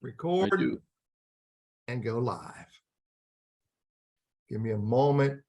record, and go live. Give me a moment.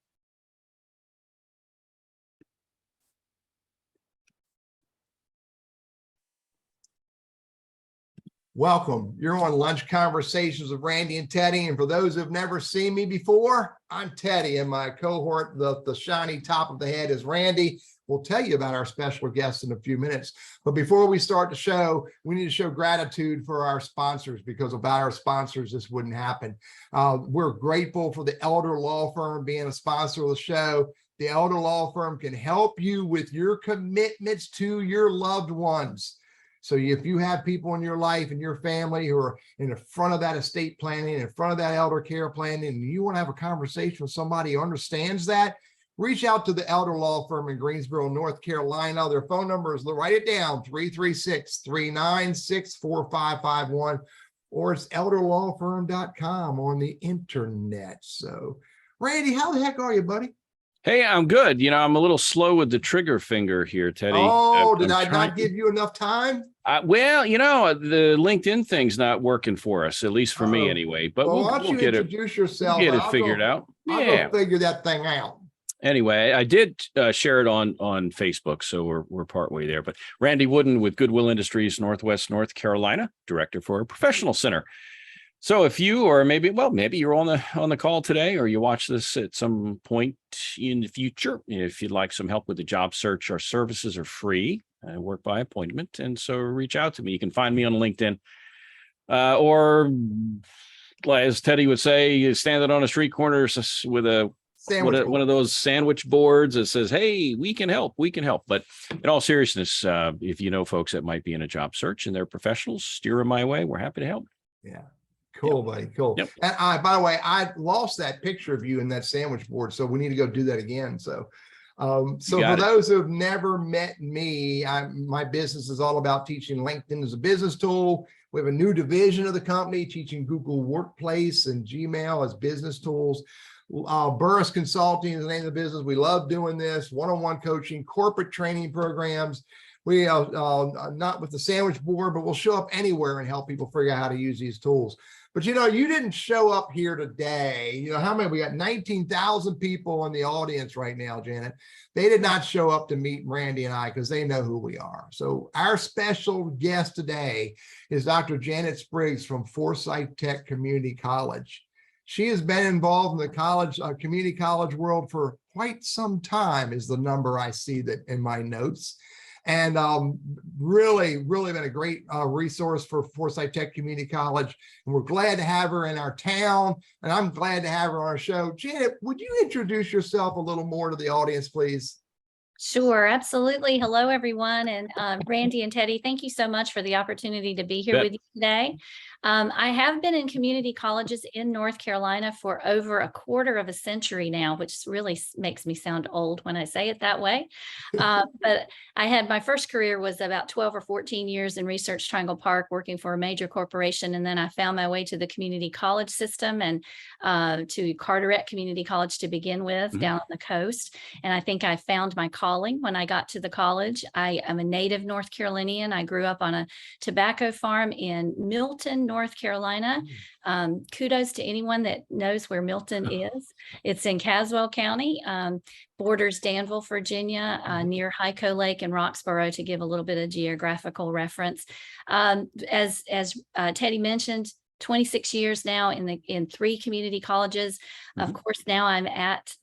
Welcome. You're on Lunch Conversations with Randy and Teddy. And for those who've never seen me before, I'm Teddy, and my cohort, the shiny top of the head, is Randy. We'll tell you about our special guests in a few minutes. But before we start the show, we need to show gratitude for our sponsors, because without our sponsors, this wouldn't happen. We're grateful for the Elder Law Firm being a sponsor of the show. The Elder Law Firm can help you with your commitments to your loved ones. So if you have people in your life and your family who are in the front of that estate planning, in front of that elder care planning, and you want to have a conversation with somebody who understands that, reach out to the Elder Law Firm in Greensboro, North Carolina. Their phone number is, write it down, 336-396-4551, or it's elderlawfirm.com on the internet. So, Randy, how the heck are you, buddy? Hey, I'm good. You know, I'm a little slow with the trigger finger here, Teddy. Oh, did I not give you enough time? Well, you know, the LinkedIn thing's not working for us, at least for me anyway. But well, why don't you introduce yourself? We'll get it figured out. I'll go figure that thing out. Anyway, I did share it on Facebook, so we're partway there. But Randy Wooden with Goodwill Industries, Northwest North Carolina, director for a professional center. So if you, or maybe you're on the call today, or you watch this at some point in the future, if you'd like some help with the job search, our services are free. I work by appointment, and so reach out to me. You can find me on LinkedIn, or as Teddy would say, standing on a street corner with one of those sandwich boards that says, "Hey, we can help. We can help." But in all seriousness, if you know folks that might be in a job search and they're professionals, steer them my way. We're happy to help. Yeah. Cool, buddy. Cool. Yep. And by the way, I lost that picture of you in that sandwich board, so we need to go do that again. So, for those who have never met me, my business is all about teaching LinkedIn as a business tool. We have a new division of the company teaching Google Workplace and Gmail as business tools. Burriss Consulting is the name of the business. We love doing this, one-on-one coaching, corporate training programs. We not with the sandwich board, but we'll show up anywhere and help people figure out how to use these tools. But you know, you didn't show up here today. You know, how many? We got 19,000 people in the audience right now, Janet. They did not show up to meet Randy and I because they know who we are. So our special guest today is Dr. Janet Spriggs from Forsyth Tech Community College. She has been involved in the college, community college world for quite some time, is the number I see that in my notes. And really been a great resource for Forsyth Tech Community College. And we're glad to have her in our town. And I'm glad to have her on our show. Janet, would you introduce yourself a little more to the audience, please? Sure, absolutely. Hello, everyone. And Randy and Teddy, thank you so much for the opportunity to be here with you today. I have been in community colleges in North Carolina for over a quarter of a century now, which really makes me sound old when I say it that way. But I had my first career was about 12 or 14 years in Research Triangle Park, working for a major corporation. And then I found my way to the community college system and to Carteret Community College to begin with, down on the coast. And I think I found my calling when I got to the college. I am a native North Carolinian. I grew up on a tobacco farm in Milton, North Carolina. Kudos to anyone that knows where Milton is. It's in Caswell County, borders Danville, Virginia, near Hyco Lake and Roxborough, to give a little bit of geographical reference. As Teddy mentioned, 26 years now in 3 community colleges. Of course, now I'm at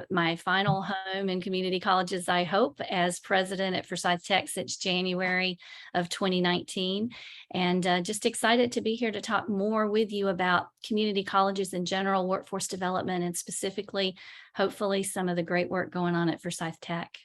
my final home in community colleges, I hope, as president at Forsyth Tech since January of 2019. And just excited to be here to talk more with you about community colleges in general, workforce development, and specifically, hopefully, some of the great work going on at Forsyth Tech.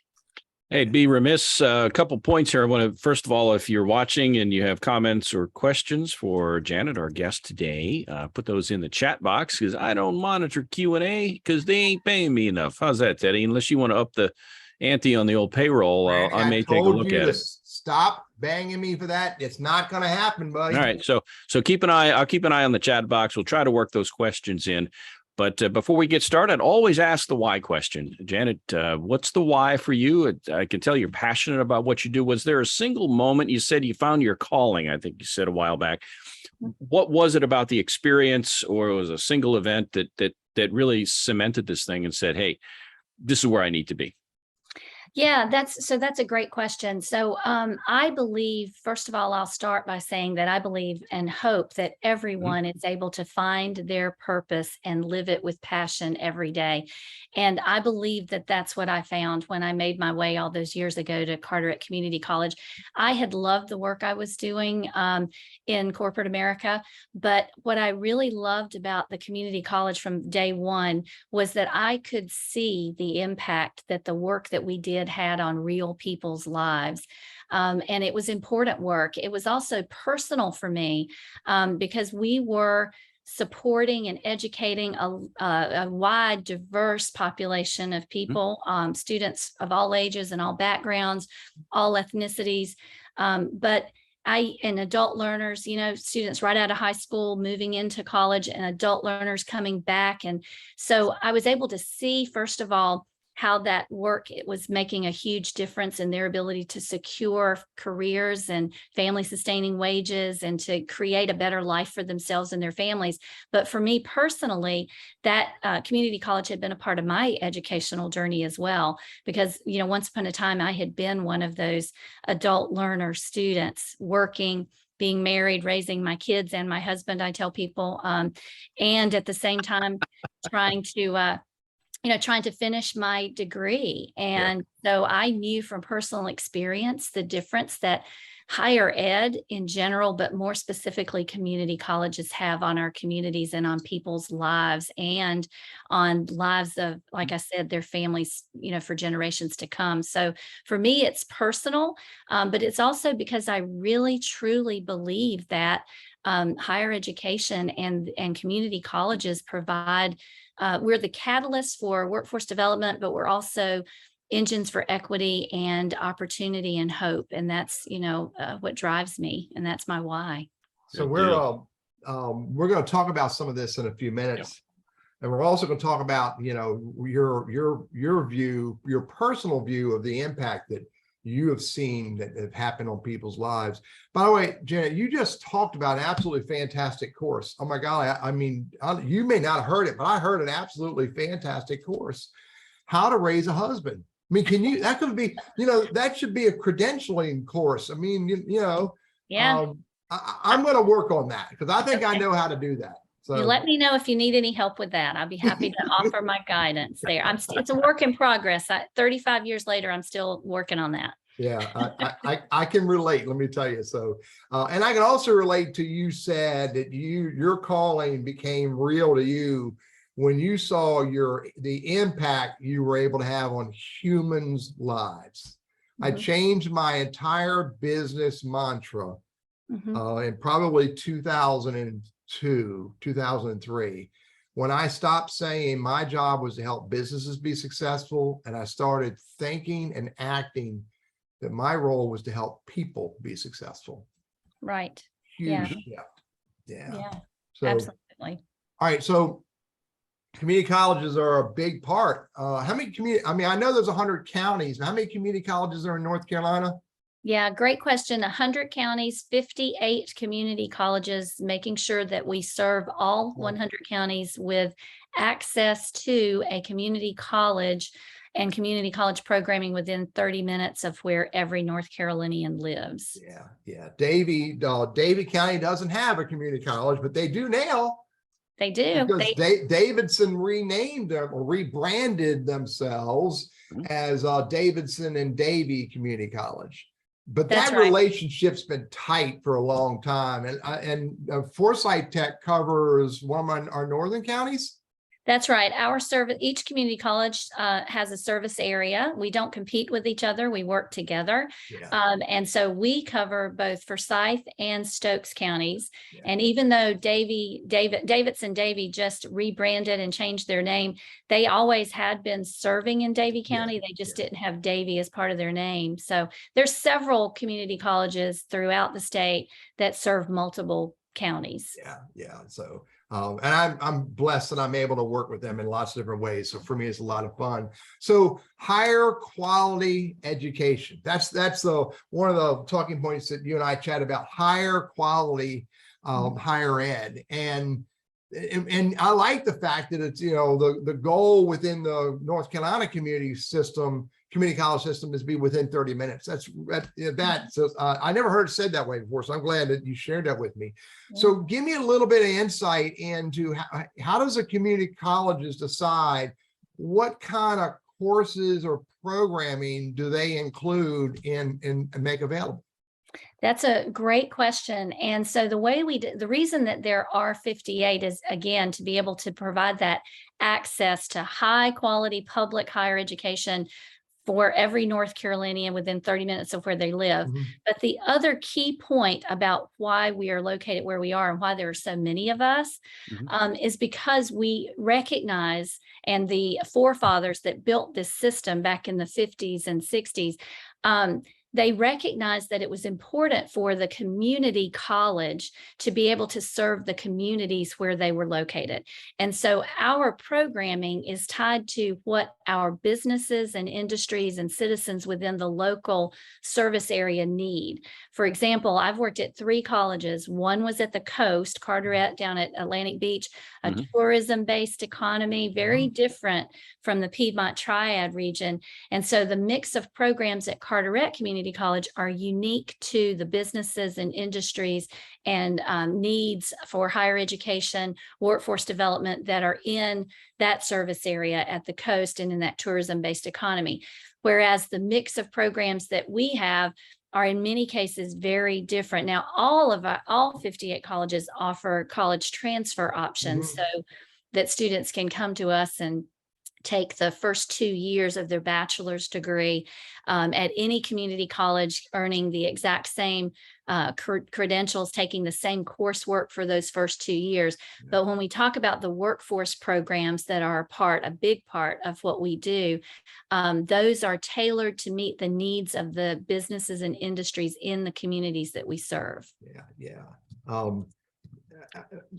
Hey, be remiss. A couple points here. I want to, first of all, if you're watching and you have comments or questions for Janet, our guest today, put those in the chat box, because I don't monitor Q&A because they ain't paying me enough. How's that, Teddy? Unless you want to up the ante on the old payroll, I may take a look at it. Stop banging me for that. It's not going to happen, buddy. All right. So keep an eye. I'll keep an eye on the chat box. We'll try to work those questions in. But before we get started, always ask the why question. Janet, what's the why for you? I can tell you're passionate about what you do. Was there a single moment you said you found your calling? I think you said a while back. what was it about the experience, or it was a single event that really cemented this thing and said, hey, this is where I need to be? Yeah, that's a great question. So I believe, first of all, I'll start by saying that I believe and hope that everyone is able to find their purpose and live it with passion every day. And I believe that that's what I found when I made my way all those years ago to Carteret Community College. I had loved the work I was doing in corporate America, but what I really loved about the community college from day one was that I could see the impact that the work that we did had on real people's lives. And it was important work. It was also personal for me because we were supporting and educating a wide, diverse population of people, students of all ages and all backgrounds, all ethnicities. But and adult learners, students right out of high school moving into college, and adult learners coming back. And so I was able to see, first of all, how that work, it was making a huge difference in their ability to secure careers and family sustaining wages and to create a better life for themselves and their families. But for me personally, that community college had been a part of my educational journey as well, because, once upon a time I had been one of those adult learner students working, being married, raising my kids and my husband, I tell people, and at the same time trying to finish my degree. And so I knew from personal experience the difference that higher ed in general, but more specifically community colleges, have on our communities and on people's lives and on lives of, like I said, their families, for generations to come. So for me, it's personal, but it's also because I really, truly believe that higher education and community colleges provide we're the catalyst for workforce development, but we're also engines for equity and opportunity and hope. And that's, what drives me. And that's my why. So we're going to talk about some of this in a few minutes. And we're also going to talk about, your view, your personal view of the impact that you have seen that have happened on people's lives. By the way, Janet, you just talked about an absolutely fantastic course. Oh my God. I mean, you may not have heard it, but I heard an absolutely fantastic course, How to Raise a Husband. I mean, that could be, that should be a credentialing course. I mean, I'm going to work on that because I think I know how to do that. So you let me know if you need any help with that. I'll be happy to offer my guidance there. It's a work in progress. 35 years later, I'm still working on that. Yeah, I can relate, let me tell you. So, and I can also relate to, you said that your calling became real to you when you saw the impact you were able to have on humans' lives. I changed my entire business mantra in probably 2002, 2003, when I stopped saying my job was to help businesses be successful, and I started thinking and acting that my role was to help people be successul. Right. Huge shift. Yeah. So, absolutely. All right. So community colleges are a big part. How many I know there's 100 counties. How many community colleges are in North Carolina? Yeah, great question. 100 counties, 58 community colleges, making sure that we serve all 100 counties with access to a community college and community college programming within 30 minutes of where every North Carolinian lives. Yeah. Davie County doesn't have a community college, but they do now. They do. Because Davidson renamed them or rebranded themselves as Davidson and Davie Community College. But that relationship's been tight for a long time. And Forsyth Tech covers one of our northern counties. That's right. Our service, each community college has a service area. We don't compete with each other. We work together. And so we cover both Forsyth and Stokes counties. And even though Davidson Davie just rebranded and changed their name, they always had been serving in Davie County. They just didn't have Davie as part of their name. So there's several community colleges throughout the state that serve multiple counties. So and I'm blessed that I'm able to work with them in lots of different ways. So for me, it's a lot of fun. So higher quality education. That's one of the talking points that you and I chat about, higher quality higher ed. And I like the fact that it's, the goal within the North Carolina community college system is to be within 30 minutes. So I never heard it said that way before. So I'm glad that you shared that with me. Yeah. So give me a little bit of insight into how does a community colleges decide what kind of courses or programming do they include and make available? That's a great question. And so the way the reason that there are 58 is, again, to be able to provide that access to high quality public higher education for every North Carolinian within 30 minutes of where they live. Mm-hmm. But the other key point about why we are located where we are and why there are so many of us is because we recognize, and the forefathers that built this system back in the 50s and 60s, they recognized that it was important for the community college to be able to serve the communities where they were located. And so our programming is tied to what our businesses and industries and citizens within the local service area need. For example, I've worked at 3 colleges. One was at the coast, Carteret down at Atlantic Beach, a tourism-based economy, very different from the Piedmont Triad region. And so the mix of programs at Carteret Community College are unique to the businesses and industries and needs for higher education, workforce development that are in that service area at the coast and in that tourism-based economy. Whereas the mix of programs that we have are in many cases very different. Now, all 58 colleges offer college transfer options so that students can come to us and take the first 2 years of their bachelor's degree at any community college, earning the exact same credentials, taking the same coursework for those first 2 years. Yeah. But when we talk about the workforce programs that are a big part of what we do, those are tailored to meet the needs of the businesses and industries in the communities that we serve. Yeah.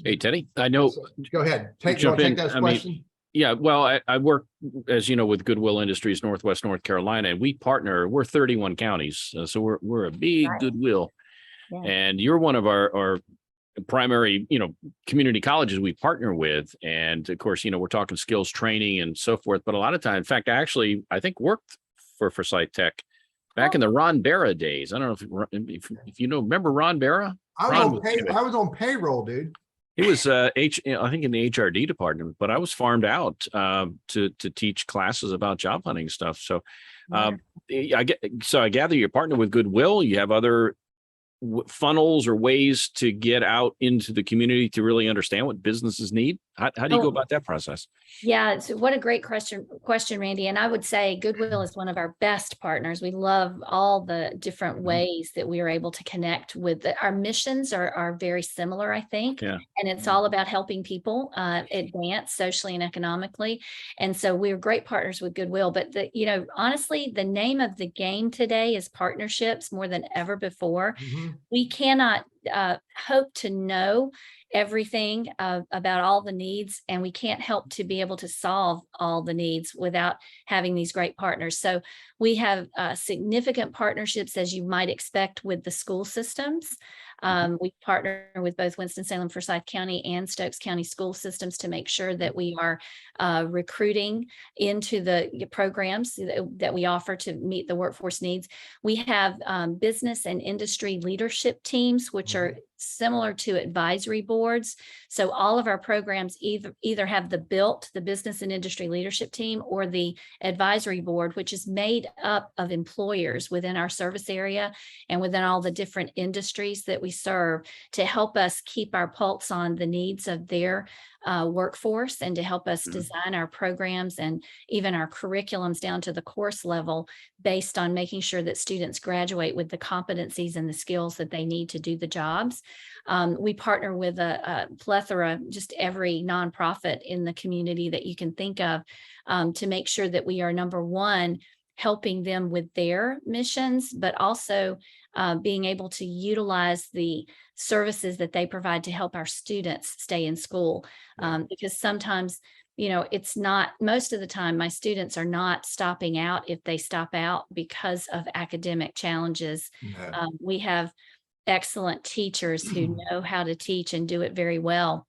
Hey, Teddy, I know. Go ahead. Take that question. Yeah, well, I work, as you know, with Goodwill Industries, Northwest North Carolina, and we partner. We're 31 counties, so we're a big Goodwill, and you're one of our primary, community colleges we partner with. And of course, we're talking skills training and so forth. But a lot of times, in fact, I think worked for Forsyth Tech back in the Ron Barra days. I don't know if remember Ron Barra. I was on payroll, dude. He was I think in the HRD department, but I was farmed out to teach classes about job hunting stuff. So I gather you're partnered with Goodwill. You have other funnels or ways to get out into the community to really understand what businesses need. How do you go about that process? Yeah, so what a great question, Randy. And I would say Goodwill is one of our best partners. We love all the different ways that we are able to connect with our missions are very similar, I think. Yeah. And it's all about helping people advance socially and economically. And so we're great partners with Goodwill. But honestly, the name of the game today is partnerships more than ever before. We cannot hope to know everything about all the needs, and we can't help to be able to solve all the needs without having these great partners. So we have significant partnerships, as you might expect, with the school systems. We partner with both Winston-Salem, Forsyth County and Stokes County school systems to make sure that we are recruiting into the programs that we offer to meet the workforce needs. We have business and industry leadership teams, which are similar to advisory boards. So all of our programs either have the business and industry leadership team or the advisory board, which is made up of employers within our service area and within all the different industries that we serve, to help us keep our pulse on the needs of their workforce and to help us design our programs and even our curriculums down to the course level based on making sure that students graduate with the competencies and the skills that they need to do the jobs. We partner with a plethora, just every nonprofit in the community that you can think of, to make sure that we are, number one, helping them with their missions, but also being able to utilize the services that they provide to help our students stay in school. Because sometimes, it's not, most of the time, my students are not stopping out if they stop out because of academic challenges. We have excellent teachers who know how to teach and do it very well.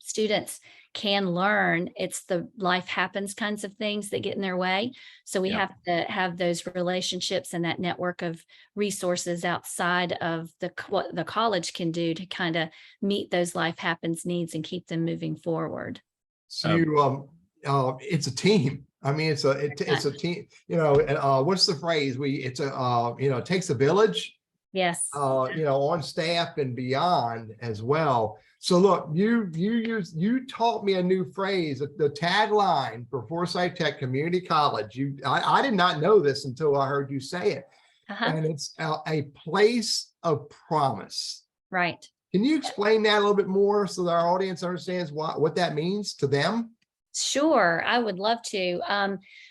Students can learn. It's the life happens kinds of things that get in their way. So we have to have those relationships and that network of resources outside of what the college can do to kind of meet those life happens needs and keep them moving forward. So it's a team. I mean, it's a team, you know, what's the phrase? It takes a village. Yes. On staff and beyond as well. So look, you taught me a new phrase, the tagline for Forsyth Tech Community College. I did not know this until I heard you say it. And it's a place of promise. Right. Can you explain that a little bit more so that our audience understands what that means to them? Sure, I would love to.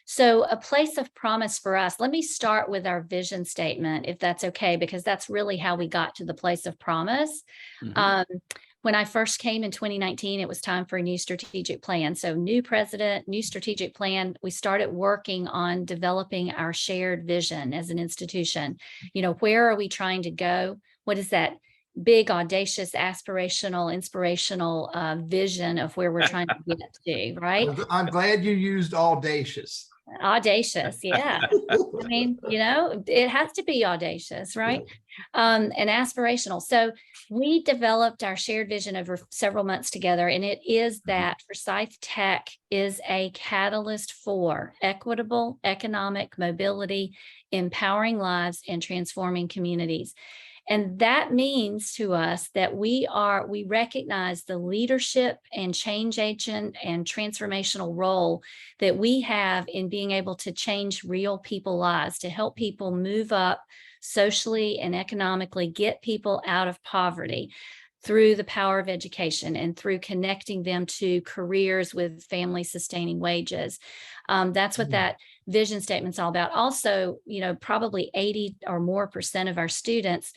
So a place of promise for us, let me start with our vision statement, if that's okay, because that's really how we got to the place of promise. When I first came in 2019, it was time for a new strategic plan. So new president, new strategic plan. We started working on developing our shared vision as an institution. You know, where are we trying to go? What is that big, audacious, aspirational, inspirational vision of where we're trying to get to, right? I'm glad you used audacious. Audacious, yeah. I mean, you know, it has to be audacious, right? And aspirational. So we developed our shared vision over several months together, and it is that Forsyth Tech is a catalyst for equitable economic mobility, empowering lives, and transforming communities. And that means to us that we recognize the leadership and change agent and transformational role that we have in being able to change real people's lives, to help people move up socially and economically, get people out of poverty through the power of education and through connecting them to careers with family sustaining wages. That's what that vision statement's all about. Also, you know, probably 80 or more % of our students,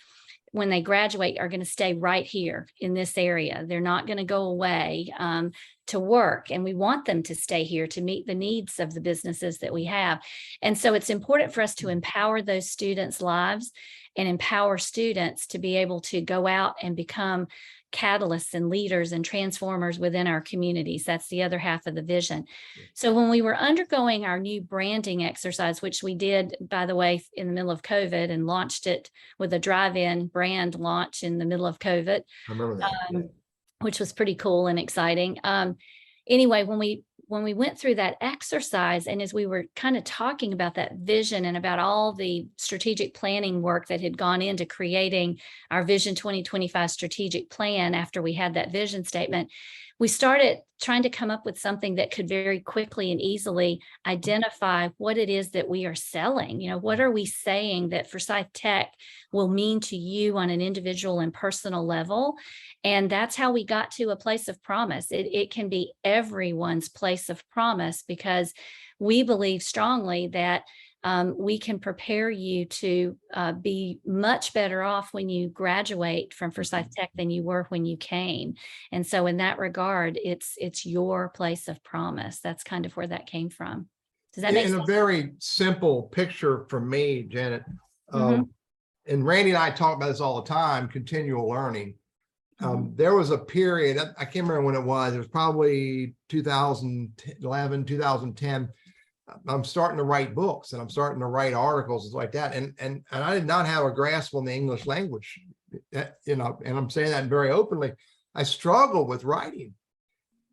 when they graduate, are going to stay right here in this area. They're not going to go away to work. And we want them to stay here to meet the needs of the businesses that we have. And so it's important for us to empower those students' lives and empower students to be able to go out and become catalysts and leaders and transformers within our communities. That's the other half of the vision. So when we were undergoing our new branding exercise, which we did, by the way, in the middle of COVID, and launched it with a drive-in brand launch in the middle of COVID, I remember that. Which was pretty cool and exciting. Anyway, when we went through that exercise, and as we were kind of talking about that vision and about all the strategic planning work that had gone into creating our Vision 2025 strategic plan after we had that vision statement, we started trying to come up with something that could very quickly and easily identify what it is that we are selling. You know, what are we saying that Forsyth Tech will mean to you on an individual and personal level? And that's how we got to a place of promise. It can be everyone's place of promise, because we believe strongly that we can prepare you to be much better off when you graduate from Forsyth Tech than you were when you came. And so in that regard, it's your place of promise. That's kind of where that came from. Does that make sense? In a very simple picture for me, Janet, and Randy and I talk about this all the time, continual learning. There was a period, I can't remember when it was probably 2011, 2010. I'm starting to write books and I'm starting to write articles and like that. And I did not have a grasp on the English language, you know, and I'm saying that very openly. I struggled with writing.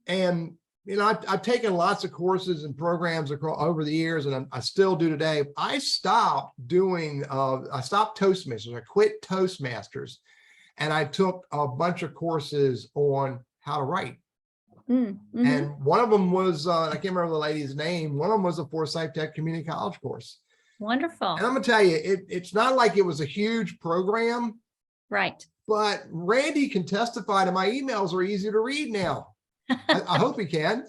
And, you know, I've taken lots of courses and programs over the years, and I still do today. I stopped Toastmasters. I quit Toastmasters, and I took a bunch of courses on how to write. And one of them was, I can't remember the lady's name. One of them was a Forsyth Tech Community College course. Wonderful. And I'm gonna tell you, it's not like it was a huge program. Right. But Randy can testify to my emails are easy to read now. I hope he can.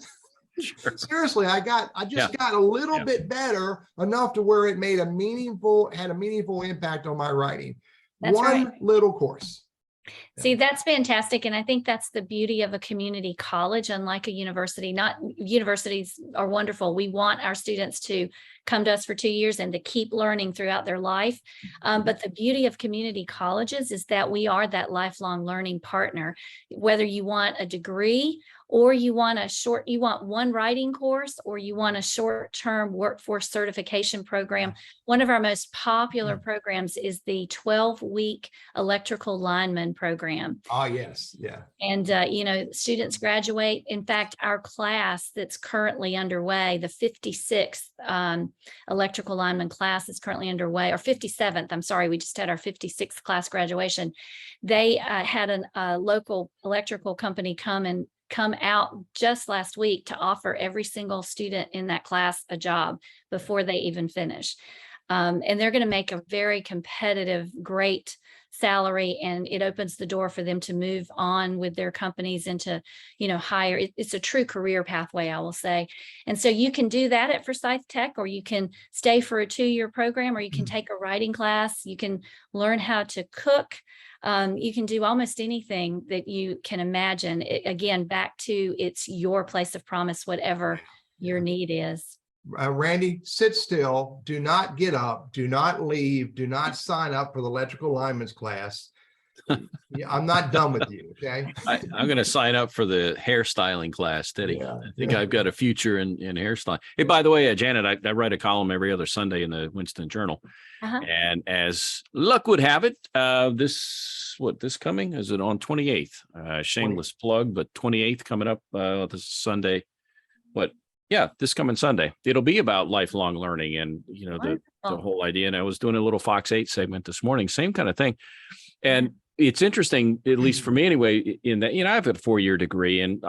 Sure. Seriously, I just got a little bit better, enough to where it made had a meaningful impact on my writing. That's One right. little course. See, that's fantastic. And I think that's the beauty of a community college, unlike a university. Not universities are wonderful. We want our students to come to us for 2 years and to keep learning throughout their life. But the beauty of community colleges is that we are that lifelong learning partner. Whether you want a degree or you want one writing course, or you want a short-term workforce certification program. One of our most popular programs is the 12-week electrical lineman program. Oh, yes. Yeah. And, students graduate. In fact, our class that's currently underway, the 56th electrical lineman class is currently underway, or 57th. I'm sorry, we just had our 56th class graduation. They had a local electrical company come out just last week to offer every single student in that class a job before they even finish. And they're going to make a very competitive, great salary, and it opens the door for them to move on with their companies into, higher. It's a true career pathway, I will say. And so you can do that at Forsyth Tech, or you can stay for a 2-year program, or you can take a writing class. You can learn how to cook. You can do almost anything that you can imagine. Again, back to it's your place of promise, whatever your need is. Randy, sit still. Do not get up. Do not leave. Do not sign up for the electrical lineman's class. I'm not done with you. Okay. I'm going to sign up for the hairstyling class, Teddy. I think I've got a future in hairstyling. Hey, by the way, Janet, I write a column every other Sunday in the Winston Journal. And as luck would have it, this coming? Is it on 28th? Shameless plug, but 28th coming up this Sunday. This coming Sunday. It'll be about lifelong learning and, the whole idea. And I was doing a little Fox 8 segment this morning, same kind of thing. And it's interesting, at least for me anyway, in that, I've got a 4-year degree, and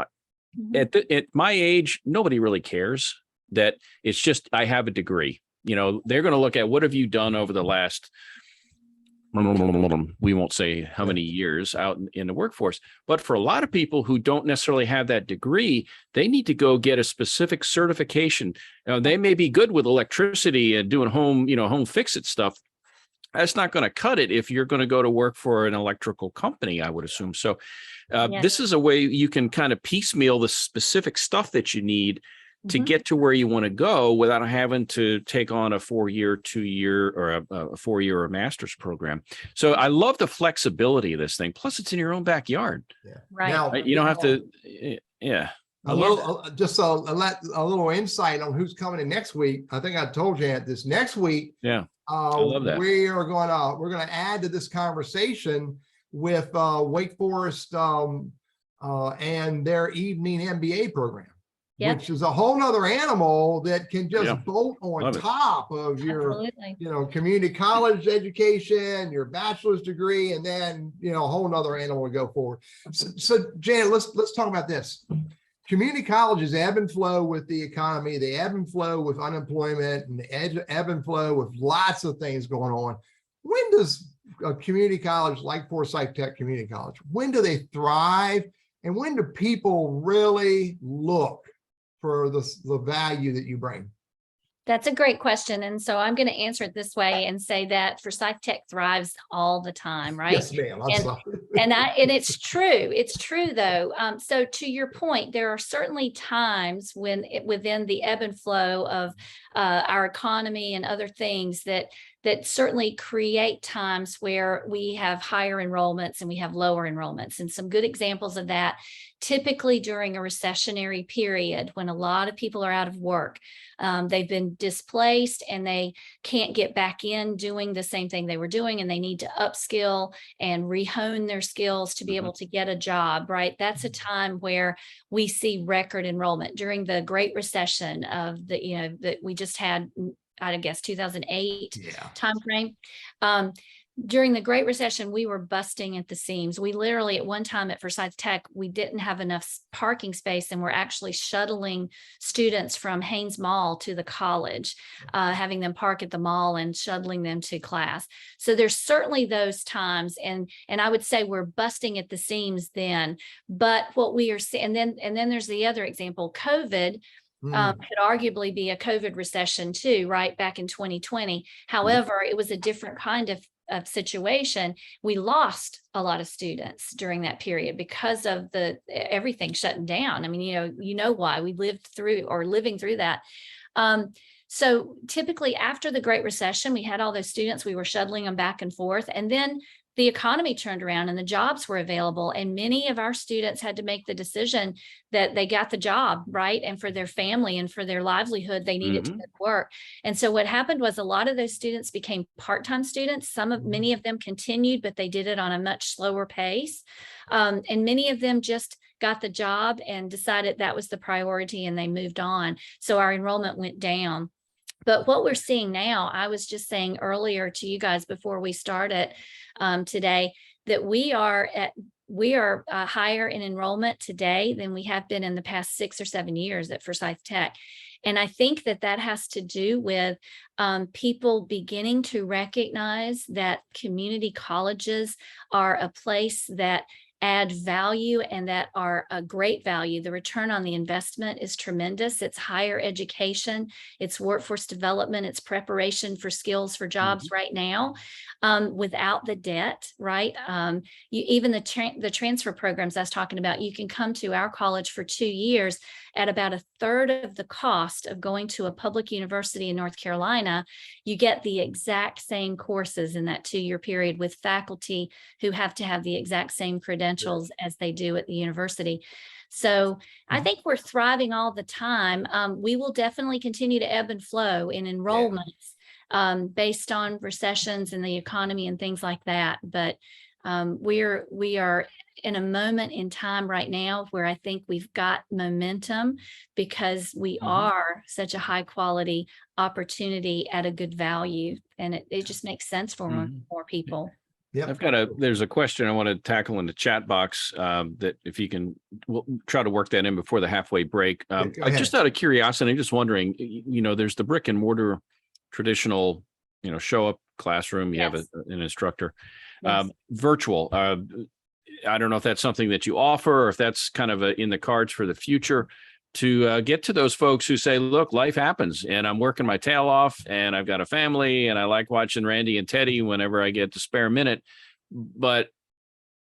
at my age, nobody really cares that it's just, I have a degree. They're going to look at what have you done over the last, we won't say how many years out in the workforce, but for a lot of people who don't necessarily have that degree, they need to go get a specific certification. They may be good with electricity and doing home fix-it stuff. That's not going to cut it if you're going to go to work for an electrical company, I would assume. So this is a way you can kind of piecemeal the specific stuff that you need to get to where you want to go without having to take on a 4-year, 2-year, or a 4-year or master's program. So I love the flexibility of this thing. Plus, it's in your own backyard. Yeah. Right. Now, you don't have to. A little insight on who's coming in next week. I think I told you at this next week. Yeah. I love that. We're gonna add to this conversation with Wake Forest and their evening MBA program. Yep. Which is a whole nother animal that can just bolt on top of your, community college education, your bachelor's degree, and then, a whole nother animal to go forward. So Janet, let's talk about this. Community colleges ebb and flow with the economy. They ebb and flow with unemployment, and they ebb and flow with lots of things going on. When does a community college like Forsyth Tech Community College, when do they thrive? And when do people really look for the value that you bring? That's a great question. And so I'm going to answer it this way and say that Forsyth Tech thrives all the time, right? Yes, ma'am. And it's true. It's true, though. So to your point, there are certainly times when within the ebb and flow of our economy and other things that certainly create times where we have higher enrollments and we have lower enrollments. And some good examples of that, typically during a recessionary period when a lot of people are out of work. They've been displaced and they can't get back in doing the same thing they were doing, and they need to upskill and rehone their skills to be able to get a job, right? That's a time where we see record enrollment. During the Great Recession of that we just had, I guess, 2008 timeframe. During the Great Recession, we were busting at the seams. We literally, at one time at Forsyth Tech, we didn't have enough parking space, and we're actually shuttling students from Haynes Mall to the college, having them park at the mall and shuttling them to class. So there's certainly those times, and I would say we're busting at the seams then. But what we are seeing, and then there's the other example, COVID. Could arguably be a COVID recession too, right? Back in 2020. However, it was a different kind of situation, we lost a lot of students during that period because of everything shutting down. I mean, you know why we living through that. So typically after the Great Recession, we had all those students, we were shuttling them back and forth, and then the economy turned around and the jobs were available. And many of our students had to make the decision that they got the job, right? And for their family and for their livelihood, they needed to go to work. And so what happened was a lot of those students became part-time students. Many of them continued, but they did it on a much slower pace. And many of them just got the job and decided that was the priority and they moved on. So our enrollment went down. But what we're seeing now, I was just saying earlier to you guys before we started today, that we are higher in enrollment today than we have been in the past 6 or 7 years at Forsyth Tech. And I think that has to do with people beginning to recognize that community colleges are a place that add value and that are a great value. The return on the investment is tremendous. It's higher education, it's workforce development, it's preparation for skills for jobs right now, without the debt, right? Even the transfer programs I was talking about, you can come to our college for 2 years at about a third of the cost of going to a public university in North Carolina. You get the exact same courses in that 2-year period with faculty who have to have the exact same credentials as they do at the university. So I think we're thriving all the time. We will definitely continue to ebb and flow in enrollments based on recessions and the economy and things like that. But we are in a moment in time right now where I think we've got momentum because we are such a high quality opportunity at a good value, and it just makes sense for more people. Yeah, there's a question I want to tackle in the chat box that if you can, we'll try to work that in before the halfway break. Just out of curiosity, I'm just wondering, there's the brick and mortar traditional, show up classroom, you have an instructor, virtual. I don't know if that's something that you offer or if that's kind of in the cards for the future to get to those folks who say, look, life happens and I'm working my tail off and I've got a family and I like watching Randy and Teddy whenever I get to spare a minute, but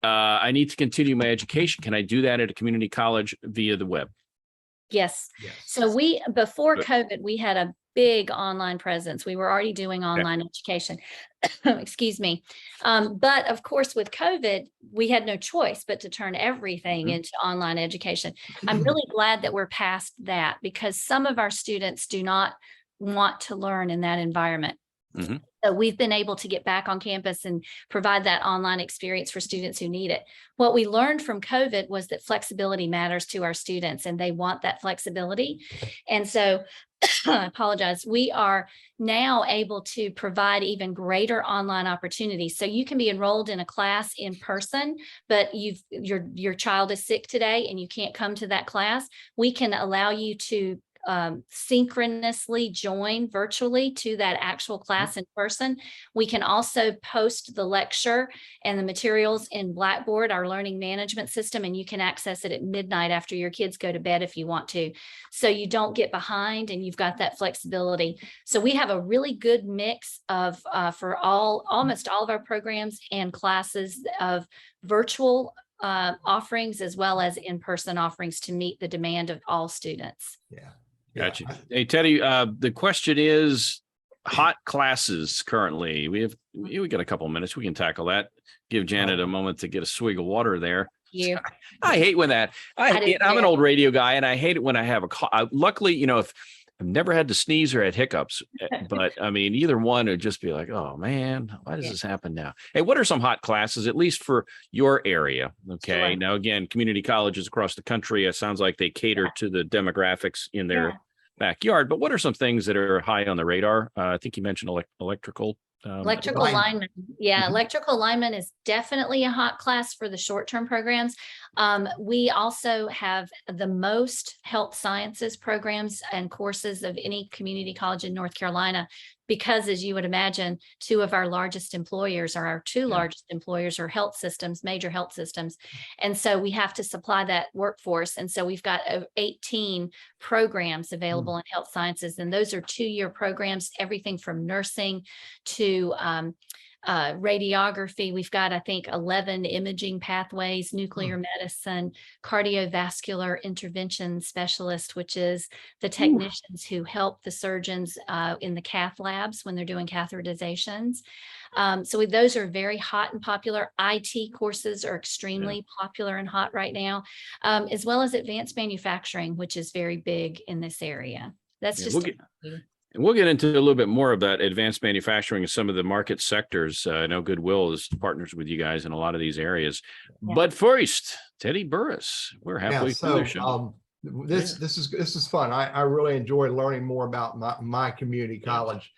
I need to continue my education. Can I do that at a community college via the web? Yes. So before COVID, we had a big online presence. We were already doing online education. Excuse me. But of course, with COVID, we had no choice but to turn everything into online education. I'm really glad that we're past that because some of our students do not want to learn in that environment. So we've been able to get back on campus and provide that online experience for students who need it. What we learned from COVID was that flexibility matters to our students and they want that flexibility. And so I apologize. We are now able to provide even greater online opportunities. So you can be enrolled in a class in person, but your child is sick today and you can't come to that class. We can allow you to synchronously join virtually to that actual class in person. We can also post the lecture and the materials in Blackboard, our learning management system, and you can access it at midnight after your kids go to bed if you want to. So you don't get behind and you've got that flexibility. So we have a really good mix of for almost all of our programs and classes of virtual offerings as well as in-person offerings to meet the demand of all students. Gotcha. Hey, Teddy, the question is hot classes currently. We got a couple of minutes. We can tackle that. Give Janet a moment to get a swig of water there. I hate when I'm an old radio guy and I hate it when I have a cough. Luckily, if I've never had to sneeze or had hiccups, but I mean, either one would just be like, oh man, why does this happen now? Hey, what are some hot classes, at least for your area? Okay. Sure. Now, again, community colleges across the country, it sounds like they cater to the demographics in their backyard, but what are some things that are high on the radar? I think you mentioned electrical. Electrical lineman. Electrical lineman is definitely a hot class for the short-term programs. We also have the most health sciences programs and courses of any community college in North Carolina, because as you would imagine, two of our largest employers are largest employers are health systems, major health systems. And so we have to supply that workforce. And so we've got 18 programs available in health sciences. And those are 2-year programs, everything from nursing to radiography. We've got, I think, 11 imaging pathways, nuclear medicine, cardiovascular intervention specialist, which is the technicians who help the surgeons in the cath labs when they're doing catheterizations. So those are very hot and popular. IT courses are extremely popular and hot right now, as well as advanced manufacturing, which is very big in this area. That's just and we'll get into a little bit more about advanced manufacturing and some of the market sectors. I know Goodwill is partners with you guys in a lot of these areas. But first, Teddy Burriss, we're halfway through the show. This is fun. I really enjoy learning more about my community college.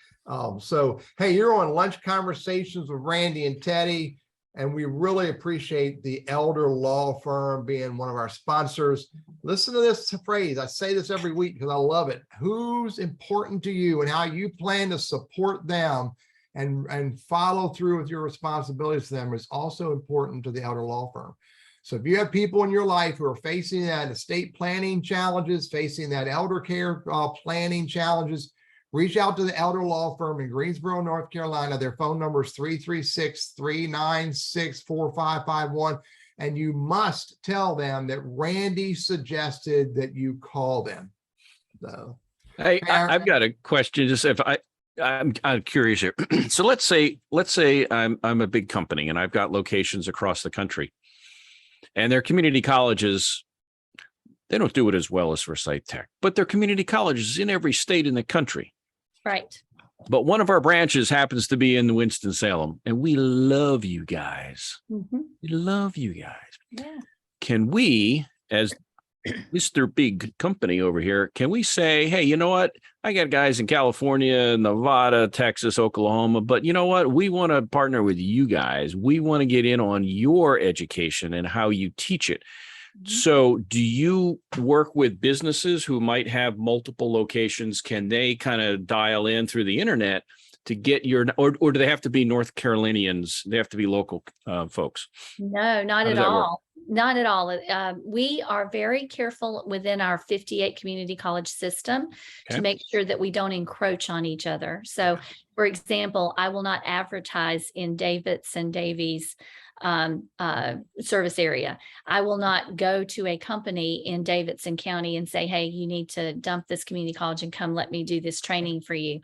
So, hey, you're on Lunch Conversations with Randy and Teddy, and we really appreciate the Elder Law Firm being one of our sponsors. Listen to this phrase. I say this every week because I love it. Who's important to you and how you plan to support them and follow through with your responsibilities to them is also important to the Elder Law Firm. So if you have people in your life who are facing that estate planning challenges, facing that elder care planning challenges, reach out to the Elder Law Firm in Greensboro, North Carolina. Their phone number is 336-396-4551. And you must tell them that Randy suggested that you call them. So, hey, I've got a question. Just if I'm curious here. So let's say I'm a big company and I've got locations across the country, and their community colleges, they don't do it as well as Forsyth Tech, but their community colleges in every state in the country. Right. But one of our branches happens to be in Winston-Salem, and we love you guys. We love you guys. Yeah. Can we, as Mr. Big Company over here, can we say, hey, you know what? I got guys in California, Nevada, Texas, Oklahoma, but you know what? We want to partner with you guys. We want to get in on your education and how you teach it. So do you work with businesses who might have multiple locations? Can they kind of dial in through the internet to get your, or do they have to be North Carolinians? They have to be local folks? No, not at all. Not at all. We are very careful within our 58 community college system to make sure that we don't encroach on each other. So, for example, I will not advertise in Davidson Davies service area. I will not go to a company in Davidson County and say, hey, you need to dump this community college and come let me do this training for you.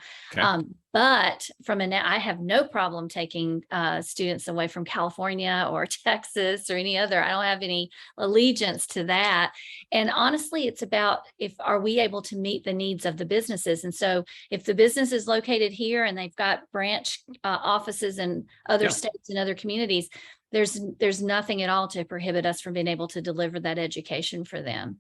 But I have no problem taking students away from California or Texas or any other. I don't have any allegiance to that. And honestly, it's about are we able to meet the needs of the businesses? And so if the business is located here and they've got branch offices in other states and other communities, there's nothing at all to prohibit us from being able to deliver that education for them.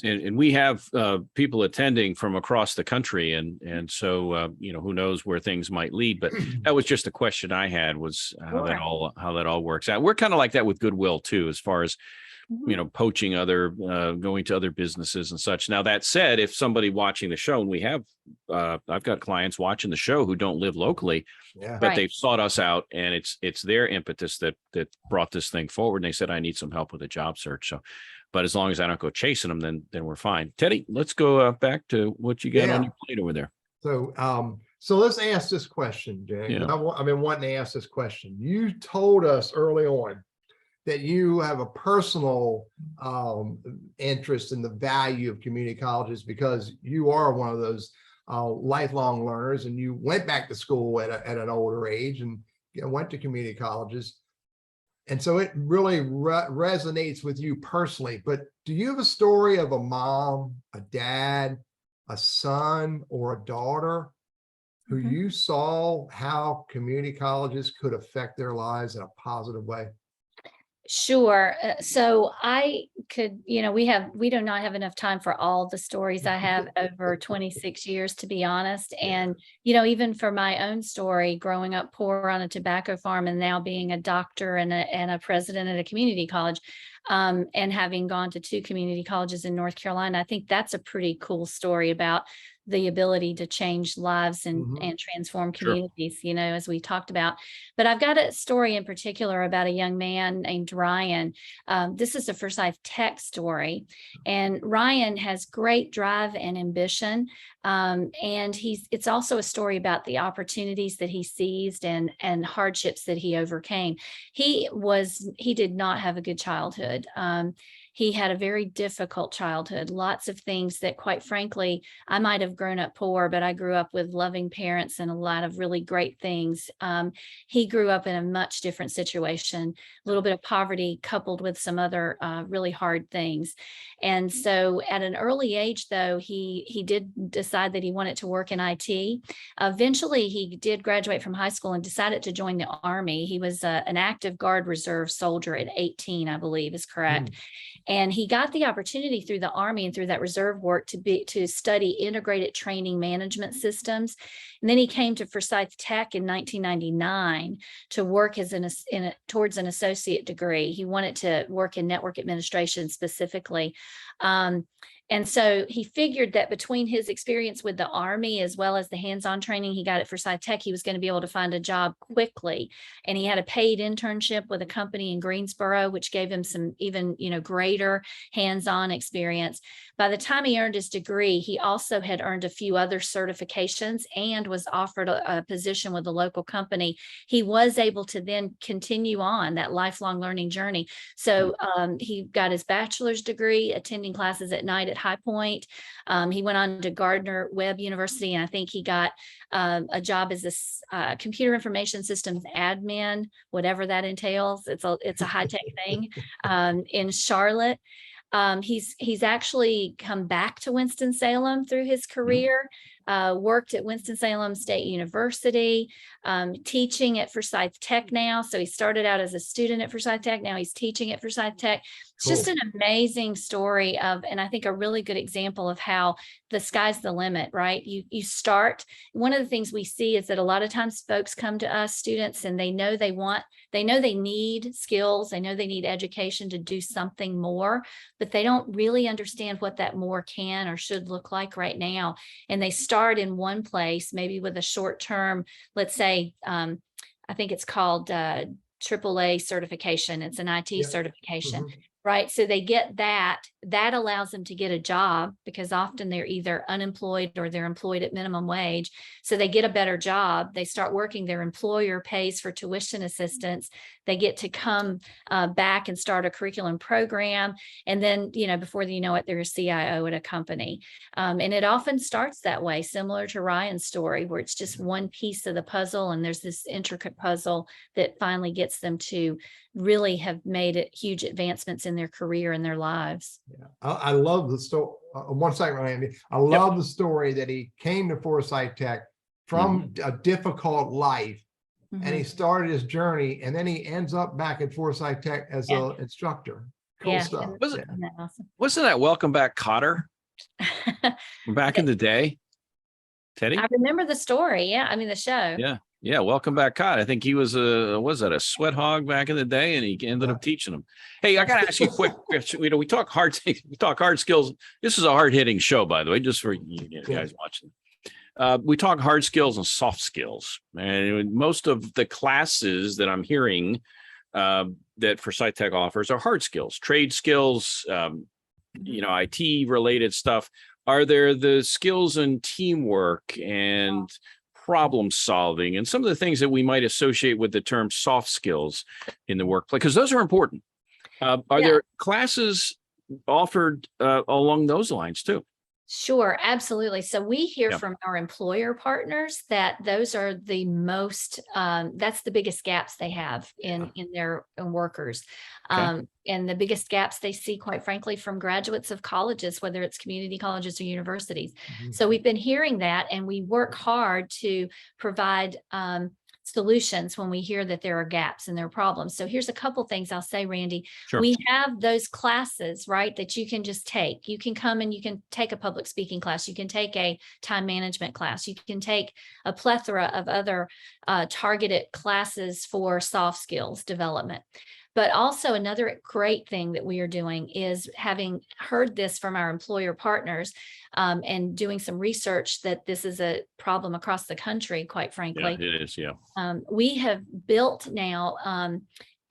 And we have people attending from across the country, and so who knows where things might lead. But that was just a question I had, was how that all works out. We're kind of like that with Goodwill too, as far as poaching going to other businesses and such. Now, that said, if somebody watching the show, and we have, I've got clients watching the show who don't live locally, but they've sought us out, and it's their impetus that brought this thing forward. And they said, I need some help with a job search. So, but as long as I don't go chasing them, then we're fine. Teddy, let's go back to what you got on your plate over there. So, so let's ask this question, Jay. I've been wanting to ask this question. You told us early on that you have a personal interest in the value of community colleges because you are one of those lifelong learners, and you went back to school at an older age and went to community colleges. And so it really resonates with you personally. But do you have a story of a mom, a dad, a son, or a daughter who you saw how community colleges could affect their lives in a positive way? Sure. So I could, we do not have enough time for all the stories I have over 26 years, to be honest. And, even for my own story, growing up poor on a tobacco farm and now being a doctor and a president at a community college, and having gone to 2 community colleges in North Carolina, I think that's a pretty cool story about the ability to change lives and transform communities, you know, as we talked about. But I've got a story in particular about a young man named Ryan. This is a Forsyth Tech story, and Ryan has great drive and ambition. And it's also a story about the opportunities that he seized and hardships that he overcame. He did not have a good childhood. He had a very difficult childhood, lots of things that, quite frankly, I might have grown up poor, but I grew up with loving parents and a lot of really great things. He grew up in a much different situation, a little bit of poverty coupled with some other really hard things. And so at an early age, though, he did decide that he wanted to work in IT. Eventually, he did graduate from high school and decided to join the Army. He was an active Guard Reserve soldier at 18, I believe is correct. And he got the opportunity through the Army and through that reserve work to study integrated training management systems. And then he came to Forsyth Tech in 1999 to work as towards an associate degree. He wanted to work in network administration specifically. And so he figured that between his experience with the Army as well as the hands-on training he got at Forsyth Tech, he was going to be able to find a job quickly. And he had a paid internship with a company in Greensboro, which gave him some even, greater hands-on experience. By the time he earned his degree, he also had earned a few other certifications and was offered a position with a local company. He was able to then continue on that lifelong learning journey. So he got his bachelor's degree, attending classes at night at High Point. He went on to Gardner Webb University, and I think he got a job as a computer information systems admin, whatever that entails. It's a high-tech thing in Charlotte. He's actually come back to Winston-Salem through his career, worked at Winston-Salem State University, teaching at Forsyth Tech now. So he started out as a student at Forsyth Tech. Now he's teaching at Forsyth Tech. It's just an amazing story and I think a really good example of how the sky's the limit, right? You start. One of the things we see is that a lot of times folks come to us, students, and they know they need skills. They know they need education to do something more, but they don't really understand what that more can or should look like right now. And they start in one place, maybe with a short term, let's say, I think it's called AAA certification. It's an IT certification. Right. So they get that allows them to get a job, because often they're either unemployed or they're employed at minimum wage. So they get a better job. They start working. Their employer pays for tuition assistance. They get to come back and start a curriculum program. And then, before you know it, they're a CIO at a company. And it often starts that way, similar to Ryan's story, where it's just one piece of the puzzle. And there's this intricate puzzle that finally gets them to really have made it huge advancements in their career and their lives. Yeah, I love the story. 1 second, Randy. I love the story that he came to Forsyth Tech from a difficult life, and he started his journey, and then he ends up back at Forsyth Tech as an instructor. Cool stuff. Wasn't that Welcome Back Cotter back in the day, Teddy? I remember the story. Yeah, I mean the show. Yeah, Welcome Back Cotter. I think he was a sweat hog back in the day, and he ended up teaching them. Hey, I got to ask you a quick question. We talk hard skills. This is a hard hitting show, by the way, just for you guys watching. We talk hard skills and soft skills, and most of the classes that I'm hearing that Forsyth Tech offers are hard skills, trade skills, IT related stuff. Are there the skills in teamwork and problem solving and some of the things that we might associate with the term soft skills in the workplace? Because those are important. Are there classes offered along those lines too? Sure, absolutely. So we hear from our employer partners that those are the most, that's the biggest gaps they have in their workers. And the biggest gaps they see, quite frankly, from graduates of colleges, whether it's community colleges or universities. So we've been hearing that, and we work hard to provide solutions when we hear that there are gaps and there are problems. So here's a couple things I'll say, Randy. Sure. We have those classes, right, that you can just take. You can come and you can take a public speaking class. You can take a time management class. You can take a plethora of other targeted classes for soft skills development. But also another great thing that we are doing is, having heard this from our employer partners, and doing some research that this is a problem across the country, quite frankly. Yeah, it is. Yeah. We have built now,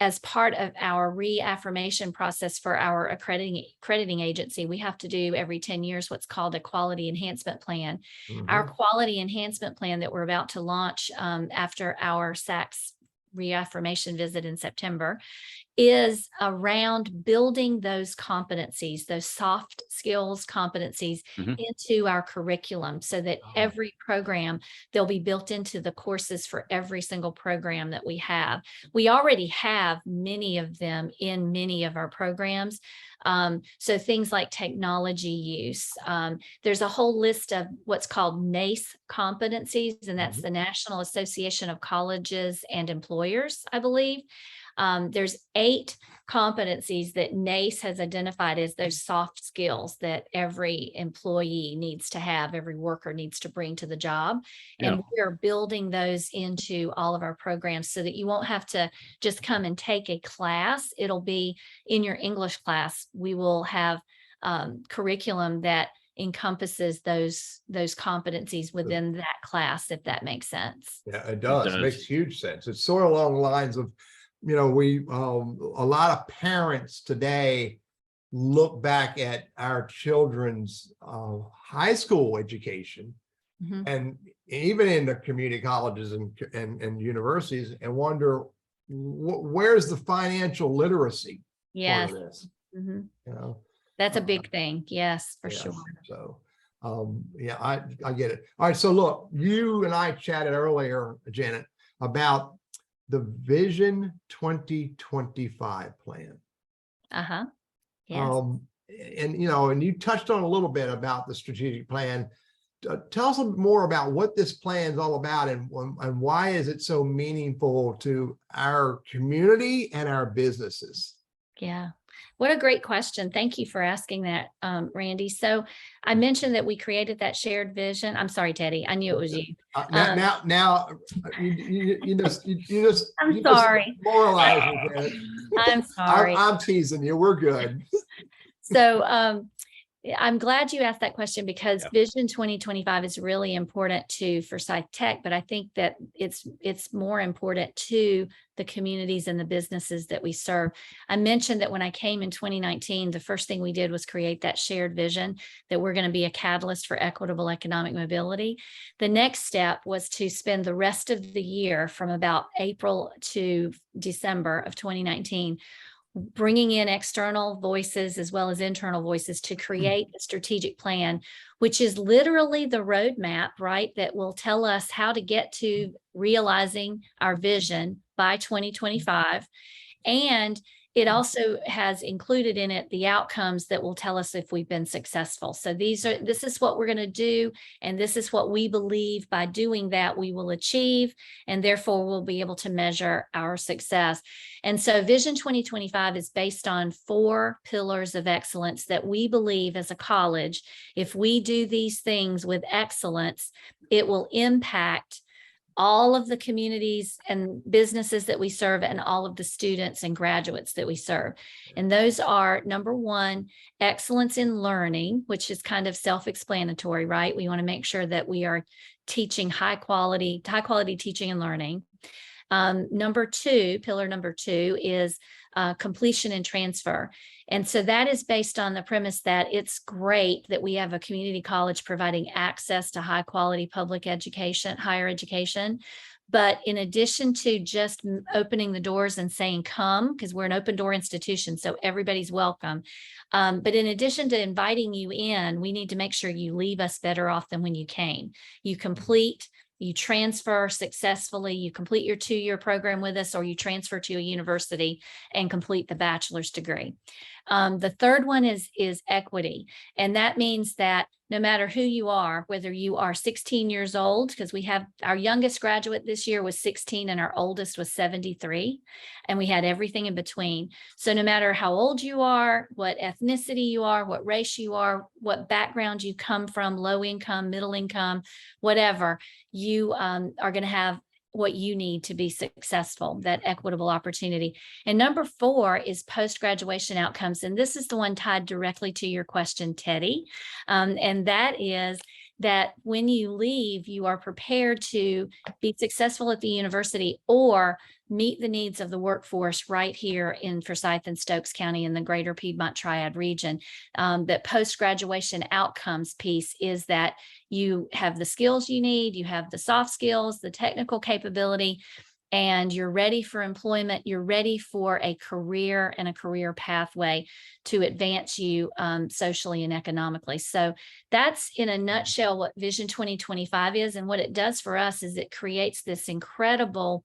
as part of our reaffirmation process for our accrediting agency, we have to do every 10 years what's called a quality enhancement plan. Our quality enhancement plan that we're about to launch after our SACS reaffirmation visit in September is around building those competencies, those soft skills competencies into our curriculum, so that every program, they'll be built into the courses for every single program that we have. We already have many of them in many of our programs. So things like technology use, there's a whole list of what's called Nace Competencies, and that's the National Association of Colleges and Employers, I believe. There's 8 competencies that Nace has identified as those soft skills that every employee needs to have, every worker needs to bring to the job. And we're building those into all of our programs so that you won't have to just come and take a class. It'll be in your English class. We will have curriculum that encompasses those competencies within that class, if that makes sense. Yeah, it does. It makes huge sense. It's sort of along the lines of, you know, a lot of parents today look back at our children's high school education and even in the community colleges and universities, and wonder where's the financial literacy part of this? You know, that's a big thing. Yes, for sure. So yeah, I get it. All right. So look, you and I chatted earlier, Janet, about the Vision 2025 plan. Yes. And you know, and you touched on a little bit about the strategic plan. Tell us a bit more about what this plan is all about, and why is it so meaningful to our community and our businesses? Yeah. What a great question. Thank you for asking that, Randy. So I mentioned that we created that shared vision. I'm sorry, Teddy. I knew it was you. Now you just I'm sorry. Moralize. I'm sorry. I'm teasing you. We're good. So I'm glad you asked that question, because Vision 2025 is really important to Forsyth Tech, but I think that it's more important to the communities and the businesses that we serve. I mentioned that when I came in 2019, the first thing we did was create that shared vision that we're going to be a catalyst for equitable economic mobility. The next step was to spend the rest of the year, from about April to December of 2019, bringing in external voices as well as internal voices to create a strategic plan, which is literally the roadmap, right, that will tell us how to get to realizing our vision by 2025. And it also has included in it the outcomes that will tell us if we've been successful. So this is what we're going to do, and this is what we believe by doing that we will achieve, and therefore we'll be able to measure our success. And so Vision 2025 is based on 4 pillars of excellence that we believe as a college, if we do these things with excellence, it will impact all of the communities and businesses that we serve, and all of the students and graduates that we serve. And those are, number 1, excellence in learning, which is kind of self-explanatory, right? We want to make sure that we are teaching high quality teaching and learning. Number 2, pillar number 2 is completion and transfer. And so that is based on the premise that it's great that we have a community college providing access to high quality public education, higher education. But in addition to just opening the doors and saying, come, because we're an open door institution, so everybody's welcome. But in addition to inviting you in, we need to make sure you leave us better off than when you came. You transfer successfully, you complete your 2-year program with us, or you transfer to a university and complete the bachelor's degree. The third one is equity. And that means that no matter who you are, whether you are 16 years old, because we have our youngest graduate this year was 16 and our oldest was 73, and we had everything in between. So no matter how old you are, what ethnicity you are, what race you are, what background you come from, low income, middle income, whatever, you are going to have what you need to be successful, that equitable opportunity. And number 4 is post-graduation outcomes. And this is the one tied directly to your question, Teddy. And that is that when you leave, you are prepared to be successful at the university or meet the needs of the workforce right here in Forsyth and Stokes County in the greater Piedmont Triad region. That post-graduation outcomes piece is that you have the skills you need, you have the soft skills, the technical capability, and you're ready for employment. You're ready for a career and a career pathway to advance you socially and economically. So that's in a nutshell what Vision 2025 is. And what it does for us is it creates this incredible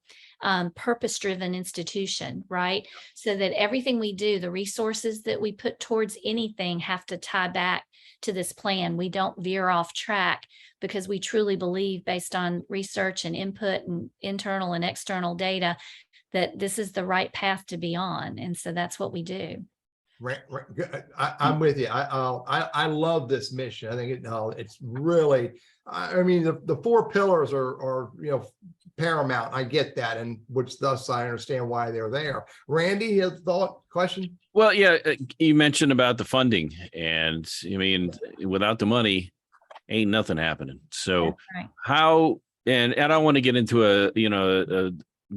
purpose-driven institution, right? So that everything we do, the resources that we put towards anything have to tie back to this plan. We don't veer off track because we truly believe, based on research and input and internal and external data, that this is the right path to be on. And so that's what we do. I'm with you. I love this mission. I think it's really, I mean, the 4 pillars are paramount. I get that, and which thus I understand why they're there. Randy, you have thought, question? Well, yeah, you mentioned about the funding, and I mean, without the money, ain't nothing happening. So right. How, and I don't want to get into a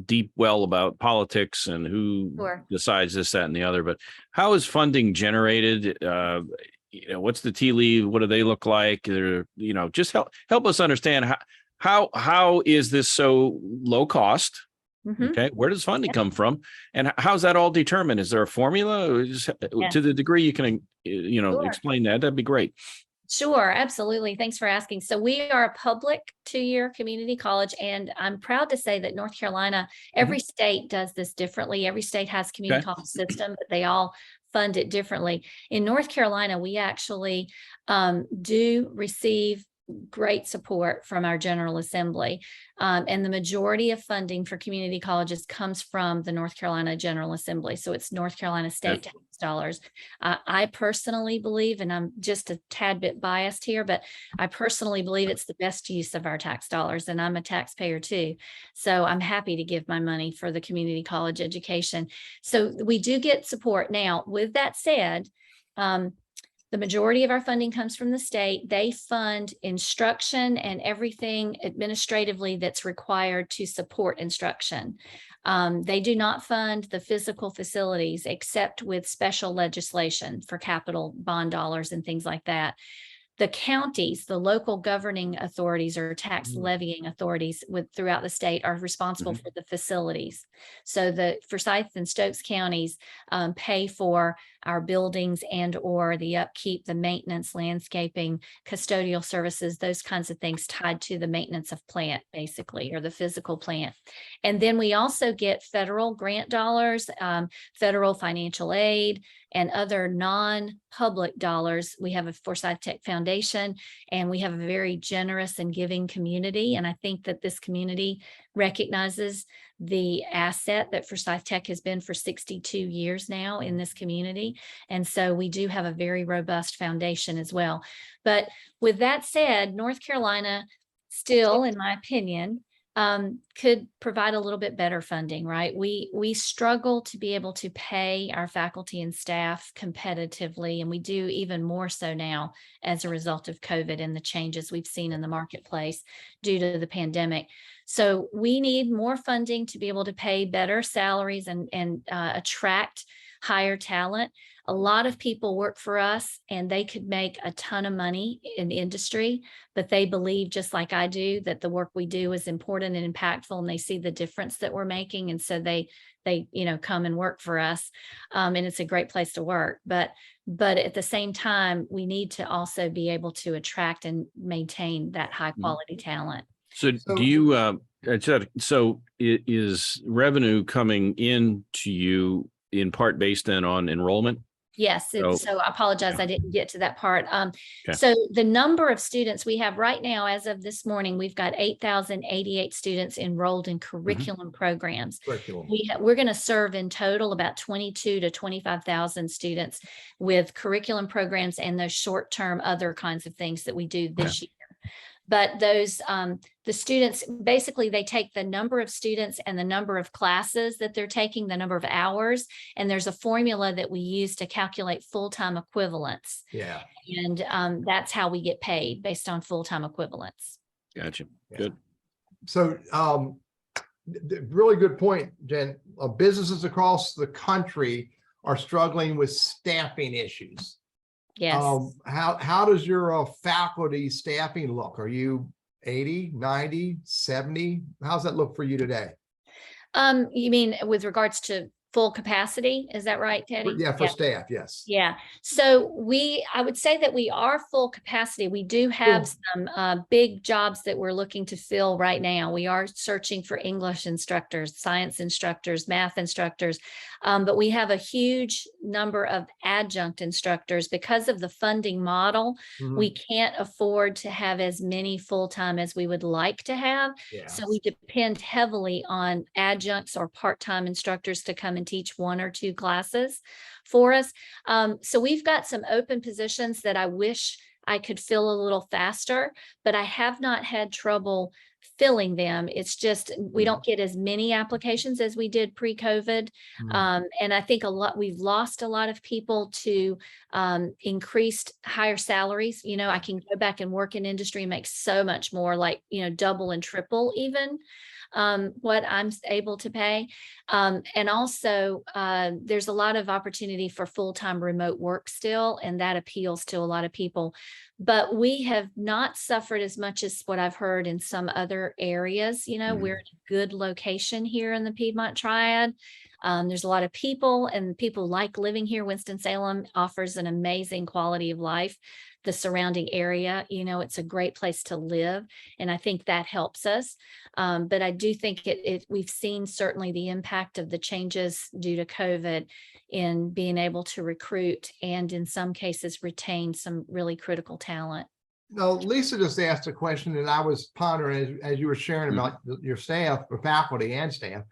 deep well about politics and who decides this, that, and the other, but how is funding generated? What's the tea leaf? What do they look like? Just help us understand how is this so low cost? Mm-hmm. Okay, where does funding come from, and how's that all determined? Is there a formula? To the degree you can, explain that, that'd be great. Sure, absolutely. Thanks for asking. So we are a public 2-year community college, and I'm proud to say that North Carolina, every state does this differently. Every state has community college system, but they all fund it differently. In North Carolina, we actually do receive great support from our General Assembly. And the majority of funding for community colleges comes from the North Carolina General Assembly. So it's North Carolina state tax dollars. I personally believe, and I'm just a tad bit biased here, but I personally believe it's the best use of our tax dollars. And I'm a taxpayer too. So I'm happy to give my money for the community college education. So we do get support. Now, with that said, the majority of our funding comes from the state. They fund instruction and everything administratively that's required to support instruction. They do not fund the physical facilities except with special legislation for capital bond dollars and things like that. The counties, the local governing authorities or tax levying authorities throughout the state are responsible for the facilities. So the Forsyth and Stokes counties pay for our buildings and or the upkeep, the maintenance, landscaping, custodial services, those kinds of things tied to the maintenance of plant, basically, or the physical plant. And then we also get federal grant dollars, federal financial aid, and other non-public dollars. We have a Forsyth Tech Foundation, and we have a very generous and giving community. And I think that this community recognizes the asset that Forsyth Tech has been for 62 years now in this community. And so we do have a very robust foundation as well. But with that said, North Carolina still, in my opinion, could provide a little bit better funding, right? We struggle to be able to pay our faculty and staff competitively, and we do even more so now as a result of COVID and the changes we've seen in the marketplace due to the pandemic. So we need more funding to be able to pay better salaries and attract higher talent. A lot of people work for us and they could make a ton of money in industry, but they believe, just like I do, that the work we do is important and impactful, and they see the difference that we're making. And so they come and work for us. And it's a great place to work. But at the same time, we need to also be able to attract and maintain that high quality talent. So do you, is revenue coming in to you in part based then on enrollment? Yes. So I apologize. I didn't get to that part. So the number of students we have right now, as of this morning, we've got 8,088 students enrolled in curriculum programs. We're going to serve in total about 22 to 25,000 students with curriculum programs and those short-term other kinds of things that we do this year. But those, the students, basically they take the number of students and the number of classes that they're taking, the number of hours, and there's a formula that we use to calculate full-time equivalents. Yeah. And that's how we get paid, based on full-time equivalents. Gotcha. Yeah. Good. So really good point, Jen. Businesses across the country are struggling with staffing issues. Yes. How does your faculty staffing look? Are you 80, 90, 70? How's that look for you today? You mean with regards to full capacity? Is that right, Teddy? Yeah, for staff, yes. Yeah. So I would say that we are full capacity. We do have some big jobs that we're looking to fill right now. We are searching for English instructors, science instructors, math instructors, but we have a huge number of adjunct instructors. Because of the funding model. We can't afford to have as many full-time as we would like to have. Yeah. So we depend heavily on adjuncts or part-time instructors to come and teach 1 or 2 classes for us. So we've got some open positions that I wish I could fill a little faster, but I have not had trouble filling them. It's just we don't get as many applications as we did pre-COVID. And I think we've lost a lot of people to increased higher salaries. You know, I can go back and work in industry and make so much more, like, you know, double and triple even what I'm able to pay. And also there's a lot of opportunity for full-time remote work still, and that appeals to a lot of people. But we have not suffered as much as what I've heard in some other areas. You know, we're in a good location here in the Piedmont Triad. There's a lot of people, and people like living here. Winston-Salem offers an amazing quality of life. The surrounding area, you know, it's a great place to live. And I think that helps us. But I do think we've seen certainly the impact of the changes due to COVID in being able to recruit and in some cases retain some really critical talent. No, Lisa just asked a question that I was pondering as you were sharing about your staff, or faculty and staff.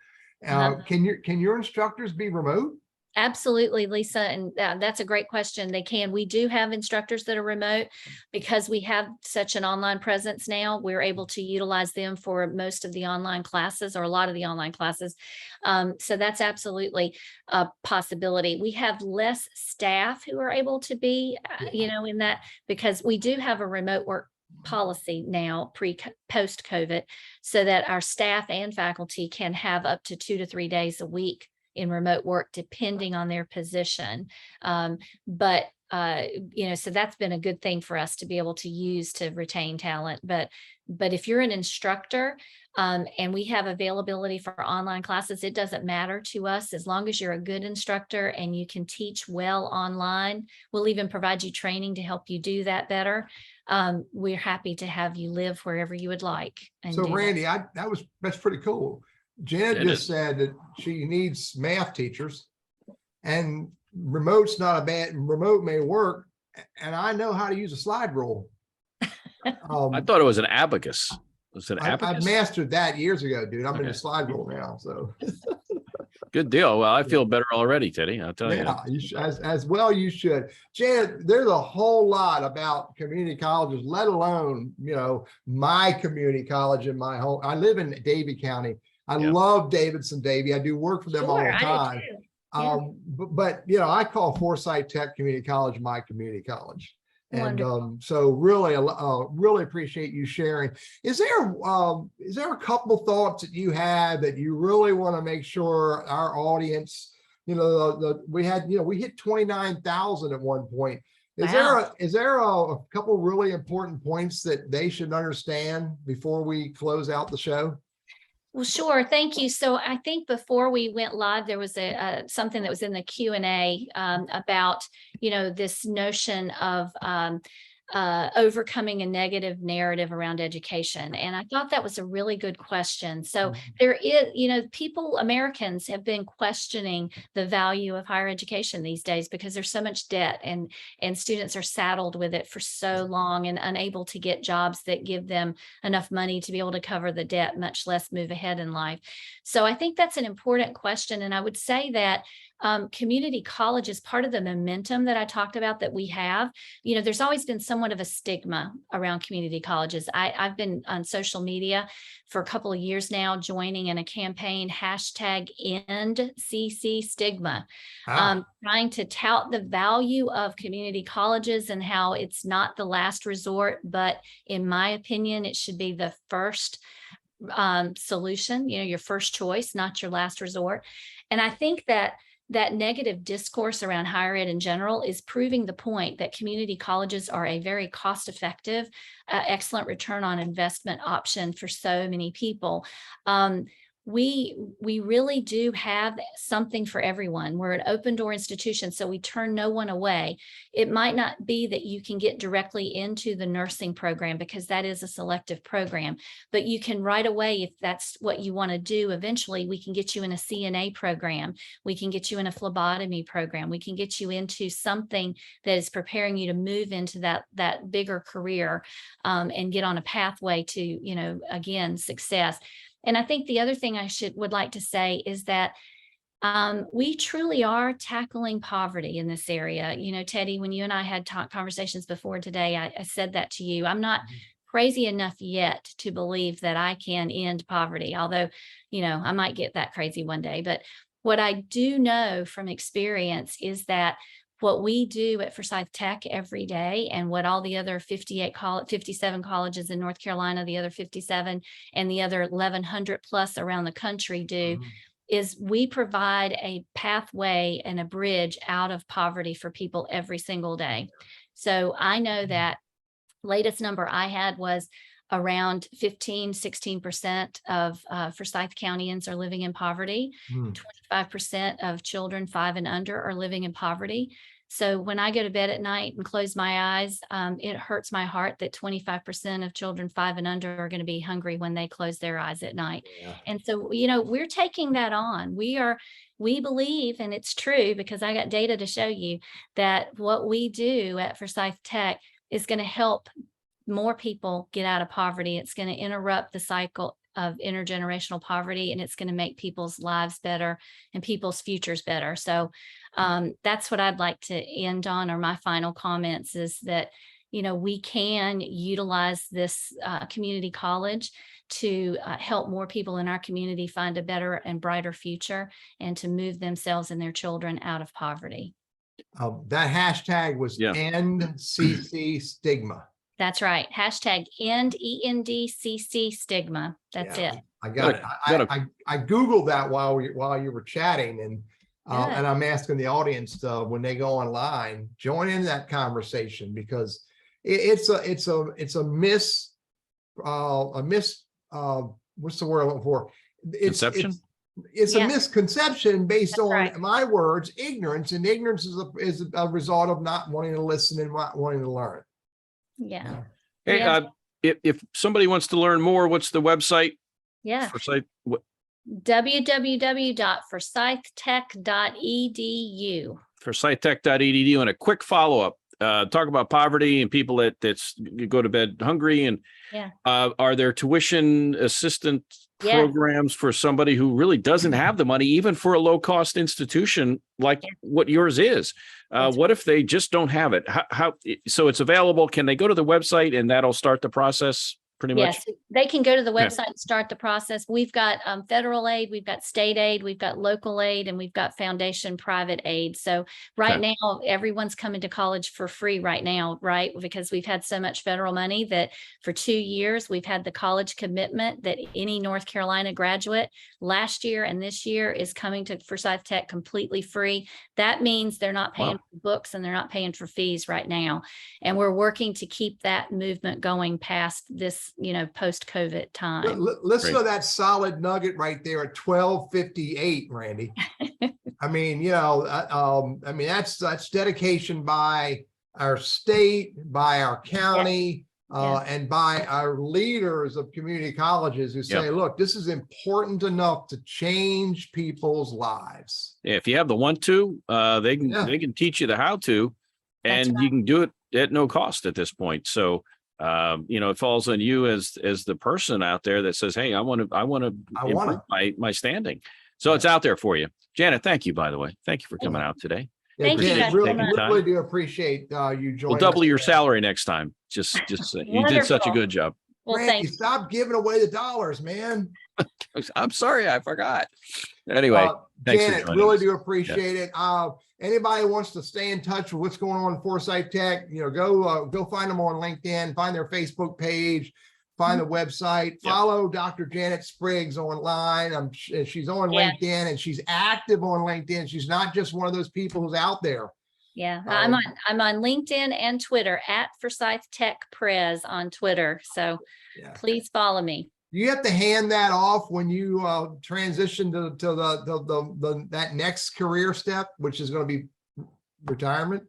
Can your instructors be remote? Absolutely, Lisa. And that's a great question. They can. We do have instructors that are remote because we have such an online presence now. We're able to utilize them for most of the online classes, or a lot of the online classes. So that's absolutely a possibility. We have less staff who are able to be, you know, in that, because we do have a remote work policy now post COVID, so that our staff and faculty can have up to 2 to 3 days a week in remote work, depending on their position. But you know, so that's been a good thing for us to be able to use to retain talent. But if you're an instructor and we have availability for online classes, it doesn't matter to us as long as you're a good instructor and you can teach well online. We'll even provide you training to help you do that better. We're happy to have you live wherever you would like. So Randy, that's pretty cool. Janet just said that she needs math teachers, and remote may work. And I know how to use a slide rule. I thought it was an abacus. Was it abacus? I've mastered that years ago, dude. I'm in a slide rule now. So good deal. Well, I feel better already, Teddy. I'll tell you. As well you should. Janet, there's a whole lot about community colleges, let alone, you know, my community college in my home. I live in Davie County. I love Davidson Davie. I do work for them all the time. But you know, I call Forsyth Tech Community College my community college. And so really appreciate you sharing. Is there a couple thoughts that you have that you really want to make sure our audience, you know, we hit 29,000 at one point. Is there a couple really important points that they should understand before we close out the show? Well, sure. Thank you. So I think before we went live, there was something that was in the Q&A about, you know, this notion of overcoming a negative narrative around education. And I thought that was a really good question. So there is, you know, Americans have been questioning the value of higher education these days because there's so much debt, and students are saddled with it for so long and unable to get jobs that give them enough money to be able to cover the debt, much less move ahead in life. So I think that's an important question. And I would say that community college is part of the momentum that I talked about that we have. You know, there's always been somewhat of a stigma around community colleges. I've been on social media for a couple of years now, joining in a campaign, #EndCCStigma, trying to tout the value of community colleges and how it's not the last resort, but in my opinion, it should be the first solution, you know, your first choice, not your last resort. And I think that negative discourse around higher ed in general is proving the point that community colleges are a very cost-effective, excellent return on investment option for so many people. We really do have something for everyone. We're an open door institution, so we turn no one away. It might not be that you can get directly into the nursing program because that is a selective program, but you can right away, if that's what you want to do, eventually we can get you in a CNA program. We can get you in a phlebotomy program. We can get you into something that is preparing you to move into that bigger career and get on a pathway to, you know, again, success. And I think the other thing I would like to say is that we truly are tackling poverty in this area. You know, Teddy, when you and I had conversations before today, I said that to you. I'm not crazy enough yet to believe that I can end poverty, although, you know, I might get that crazy one day. But what I do know from experience is that what we do at Forsyth Tech every day, and what all the other 57 colleges in North Carolina, the other 57, and the other 1,100 plus around the country do, is we provide a pathway and a bridge out of poverty for people every single day. So I know that latest number I had was around 16% of Forsyth Countyans are living in poverty. 25% of children 5 and under are living in poverty. So when I go to bed at night and close my eyes, it hurts my heart that 25% of children 5 and under are going to be hungry when they close their eyes at night. Yeah. And so, you know, we're taking that on. We believe, and it's true because I got data to show you, that what we do at Forsyth Tech is going to help more people get out of poverty. It's going to interrupt the cycle of intergenerational poverty, and it's going to make people's lives better and people's futures better. So that's what I'd like to end on, or my final comments is that, you know, we can utilize this community college to help more people in our community find a better and brighter future and to move themselves and their children out of poverty. That hashtag was EndCCStigma. That's right. Hashtag end, EndCCStigma. That's it. I got it. I Googled that while you were chatting, and I'm asking the audience to, when they go online, join in that conversation, because it's a what's the word I'm looking for? Conception. It's a misconception based on my words, ignorance, and ignorance is a result of not wanting to listen and not wanting to learn. Yeah. Hey, if somebody wants to learn more, what's the website? Yeah. Forsyth, www.forsythtech.edu. Forsythtech.edu. And a quick follow-up. Talk about poverty and people that's go to bed hungry. And are there tuition assistant programs for somebody who really doesn't have the money, even for a low-cost institution like what yours is? What if they just don't have it? How? So it's available. Can they go to the website and that'll start the process? Pretty much. Yes, they can go to the website and start the process. We've got federal aid, we've got state aid, we've got local aid, and we've got foundation private aid. So right now, everyone's coming to college for free right now, right? Because we've had so much federal money that for 2 years, we've had the college commitment that any North Carolina graduate last year and this year is coming to Forsyth Tech completely free. That means they're not paying for books and they're not paying for fees right now. And we're working to keep that movement going past this, you know, post-COVID time. Listen to that solid nugget right there at 12:58, Randy. I mean, you know, I mean, that's dedication by our state, by our county, and by our leaders of community colleges who say, look, this is important enough to change people's lives. Yeah, if you have the want to, they can teach you the how to, and you can do it at no cost at this point. So you know, it falls on you as the person out there that says, hey, I want to improve my standing. So it's out there for you. Janet, thank you, by the way. Thank you for coming out today. Yeah, Thank you Janet, guys really, so much. really do appreciate you joining. We'll double us your today. salary next time. Just you did such a Wonderful. good job. Well, Randy, thank you. stop giving away the dollars, man. I'm sorry, I forgot. Anyway, thanks for Janet, joining really us. do appreciate it. Anybody wants to stay in touch with what's going on in Forsyth Tech, go find them on LinkedIn, find their Facebook page, find the website, follow Dr. Janet Spriggs online. She's on LinkedIn and she's active on LinkedIn. She's not just one of those people who's out there. Yeah, I'm on LinkedIn and Twitter at Forsyth Tech Prez on Twitter. So please follow me. You have to hand that off when you transition to that next career step, which is going to be retirement.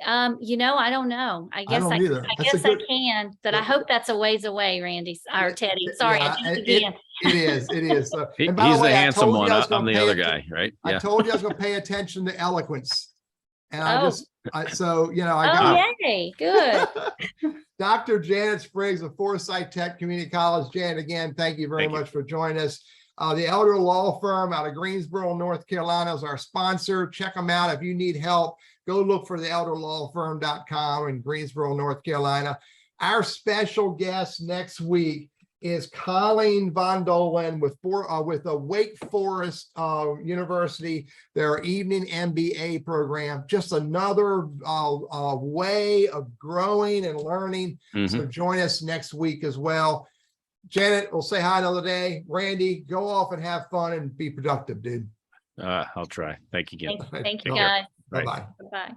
I don't know. I guess I can, but I hope that's a ways away, Randy or Teddy. Sorry. It is. So, He's and by the the way, handsome one. I'm I'm the other guy, right? I Yeah. told you I was going to pay attention to eloquence. And I yay, good. Dr. Janet Spriggs of Forsyth Tech Community College. Janet, again, thank you very much for joining us. The Elder Law Firm out of Greensboro, North Carolina is our sponsor. Check them out. If you need help, go look for the elderlawfirm.com in Greensboro, North Carolina. Our special guest next week is Colleen Von Dolan with a Wake Forest University, their evening MBA program. Just another way of growing and learning. So join us next week as well. Janet, we'll say hi another day. Randy, go off and have fun and be productive, dude. I'll try. Thank you again. Thank you, guys. Bye-bye. Bye-bye.